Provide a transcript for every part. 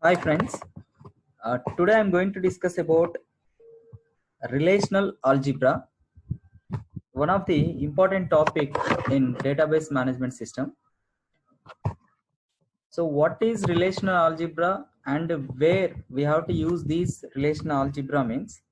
Hi friends, today I'm going to discuss about relational algebra, one of the important topic in database management system. So what is relational algebra and where we have to use these relational algebra means?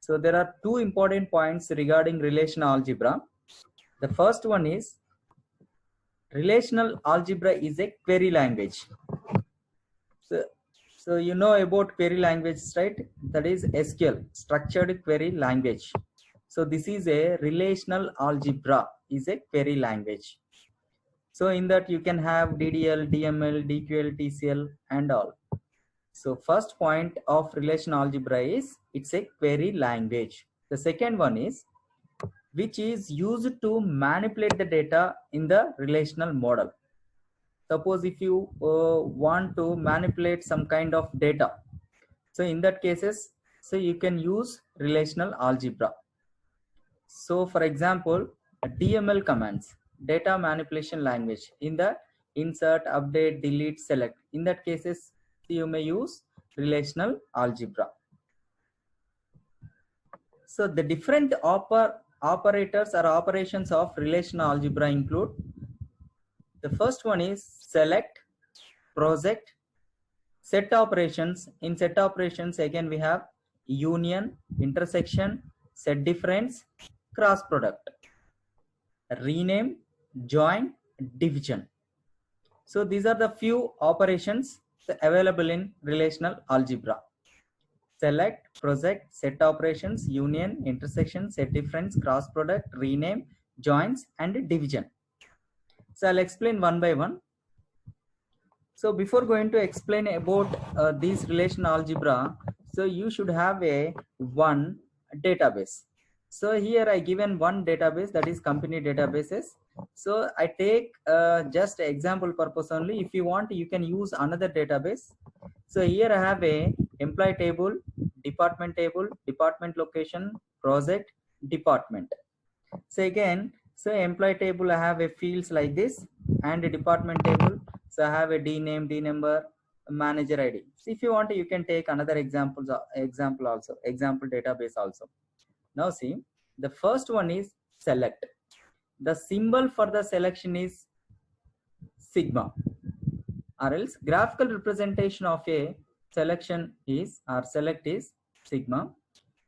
So there are two important points regarding relational algebra. The first one is relational algebra is a query language. So you know about query language, right? That is SQL, structured query language. So this is a relational algebra, is a query language. So in that you can have DDL, DML, DQL, TCL and all. So first point of relational algebra is it's a query language. The second one is which is used to manipulate the data in the relational model. Suppose if you want to manipulate some kind of data, so in that cases, so you can use relational algebra. So for example, DML commands, data manipulation language, in the insert, update, delete, select, in that cases you may use relational algebra. So the different operators or operations of relational algebra include, the first one is select, project, set operations. In set operations again we have union, intersection, set difference, cross product, rename, join, division. So these are the few operations available in relational algebra. Select, project, set operations, union, intersection, set difference, cross product, rename, joins and division. So I'll explain one by one. So before going to explain about these relational algebra, so you should have a one database. So here I given one database, that is company databases. So I take just example purpose only. If you want, you can use another database. So here I have a employee table, department location, project, department. So again, so employee table I have a fields like this, and a department table. So I have a D name, D number, manager ID. So if you want, you can take another example database also. Now see, the first one is select. The symbol for the selection is sigma, or else graphical representation of a selection is, or select is, sigma.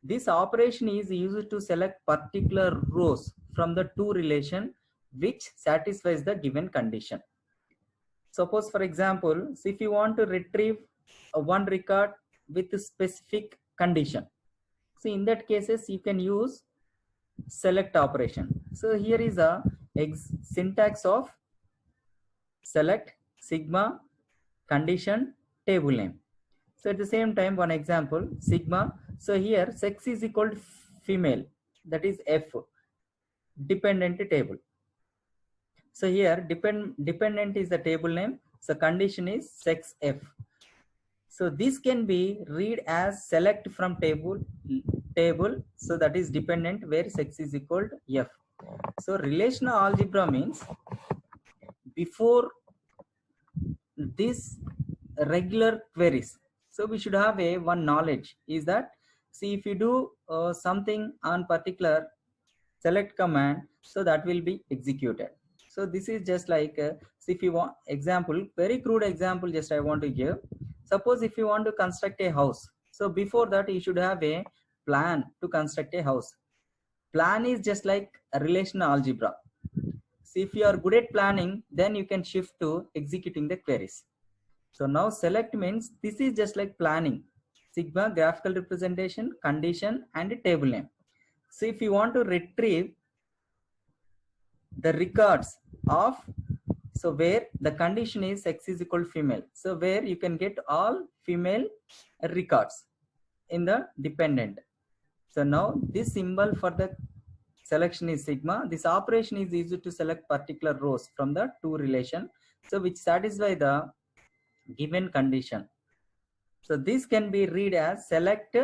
This operation is used to select particular rows from the two relation which satisfies the given condition. Suppose for example, so if you want to retrieve one record with a specific condition, so in that cases you can use select operation. So here is a syntax of select, sigma, condition, table name. So at the same time, one example, sigma. So here sex is equal to female, that is F, dependent table. So here dependent is the table name. So condition is sex F. So this can be read as select from table. So that is dependent where sex is equal to F. So relational algebra means before this regular queries, so we should have a one knowledge is that, see, if you do something on particular select command, so that will be executed. So this is just like so if you want example, very crude example just I want to give. Suppose if you want to construct a house, so before that you should have a plan to construct a house. Plan is just like a relational algebra. So if you are good at planning, then you can shift to executing the queries. So now select means this is just like planning, sigma, graphical representation, condition and table name. So if you want to retrieve the records of, so where the condition is sex is equal to female, so where you can get all female records in the dependent. So now this symbol for the selection is sigma. This operation is used to select particular rows from the two relation, so which satisfy the given condition. So this can be read as select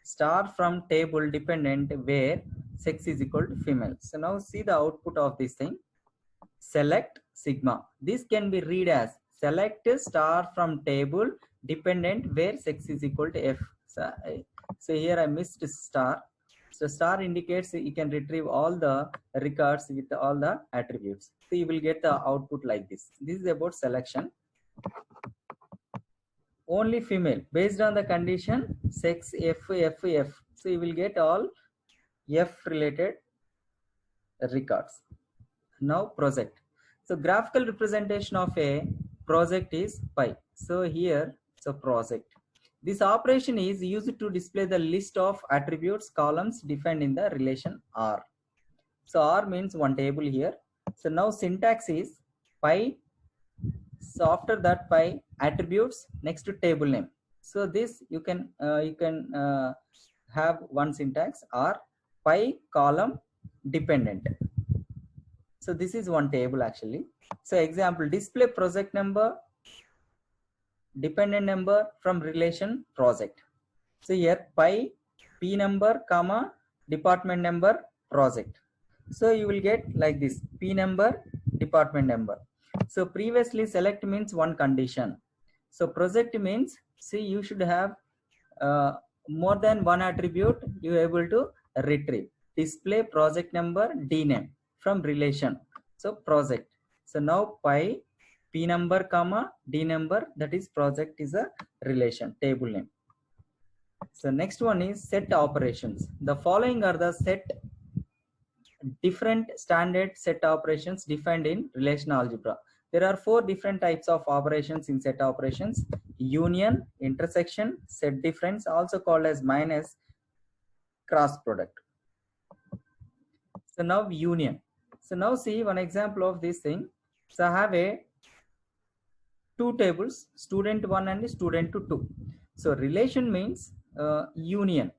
star from table dependent where sex is equal to female. So now see the output of this thing, select sigma. This can be read as select star from table dependent where sex is equal to F. So here I missed star. So star indicates you can retrieve all the records with all the attributes. So you will get the output like this. This is about selection. Only female based on the condition sex F. So you will get all F related records. Now project. So graphical representation of a project is pi. So here it's a project. This operation is used to display the list of attributes columns defined in the relation R. So R means one table here. So now syntax is pi. So after that pi attributes next to table name. So this you can have one syntax R pi column dependent. So this is one table actually. So example, display project number, dependent number from relation project. So here pi p number comma department number project. So you will get like this p number department number. So previously select means one condition. So project means see you should have more than one attribute you are able to retrieve. Display project number d name from relation. So project. So now pi p number comma d number, that is project is a relation table name. So next one is set operations. The following are the different standard set operations defined in relational algebra. There are 4 different types of operations in set operations: union, intersection, set difference, also called as minus, cross product. So now union. So now see one example of this thing. So I have a 2 tables, student 1 and student 2. So relation means union.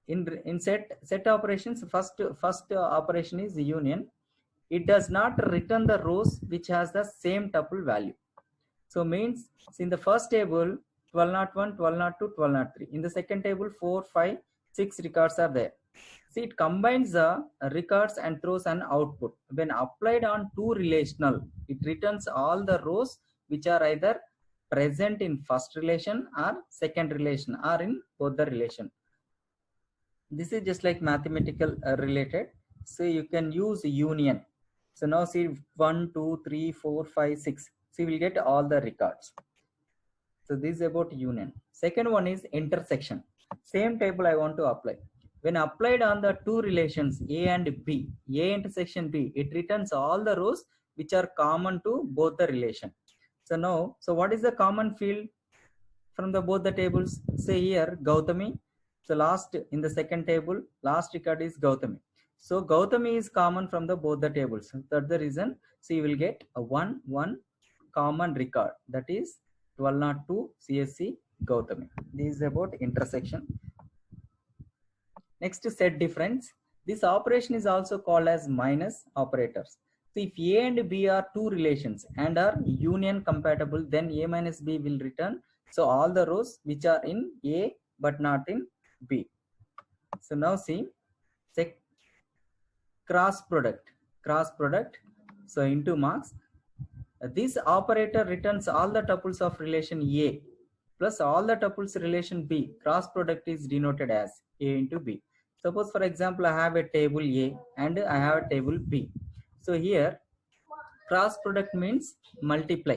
In set operations, first operation is union. It does not return the rows which has the same tuple value. So means in the first table 1201, 1202, 1203. In the second table 4, 5, 6 records are there. See, it combines the records and throws an output. When applied on two relational, it returns all the rows which are either present in first relation or second relation or in both the relation. This is just like mathematical related. So you can use union. So now see 1, 2, 3, 4, 5, 6. So you will get all the records. So this is about union. Second one is intersection. Same table I want to apply. When applied on the two relations A and B, A intersection B, it returns all the rows which are common to both the relation. So now, so what is the common field from the both the tables? Say here Gautami. So last in the second table, last record is Gautami. So Gautami is common from the both the tables. That's the reason. So you will get a one common record, that is 1202 CSC Gautami. This is about intersection. Next, set difference. This operation is also called as minus operators. So if A and B are two relations and are union compatible, then A minus B will return. So all the rows which are in A but not in B. So now see, check cross product. So into marks. This operator returns all the tuples of relation A plus all the tuples relation B. Cross product is denoted as A into B. Suppose for example, I have a table A and I have a table B. So here cross product means multiply.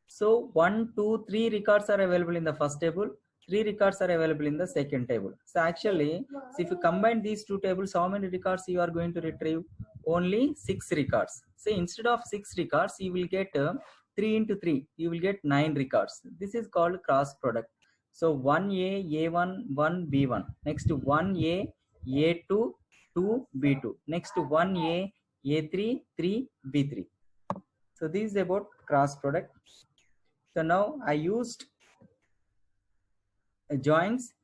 So 1, 2, 3 records are available in the first table, 3 records are available in the second table. So actually, so if you combine these two tables, how many records you are going to retrieve? Only 6 records. So instead of 6 records, you will get 3 into 3, you will get 9 records. This is called cross product. So 1A, A1, 1, B1. Next 1A, A2, 2, B2. Next 1A, A3, 3, B3. So this is about cross product. So now I used joins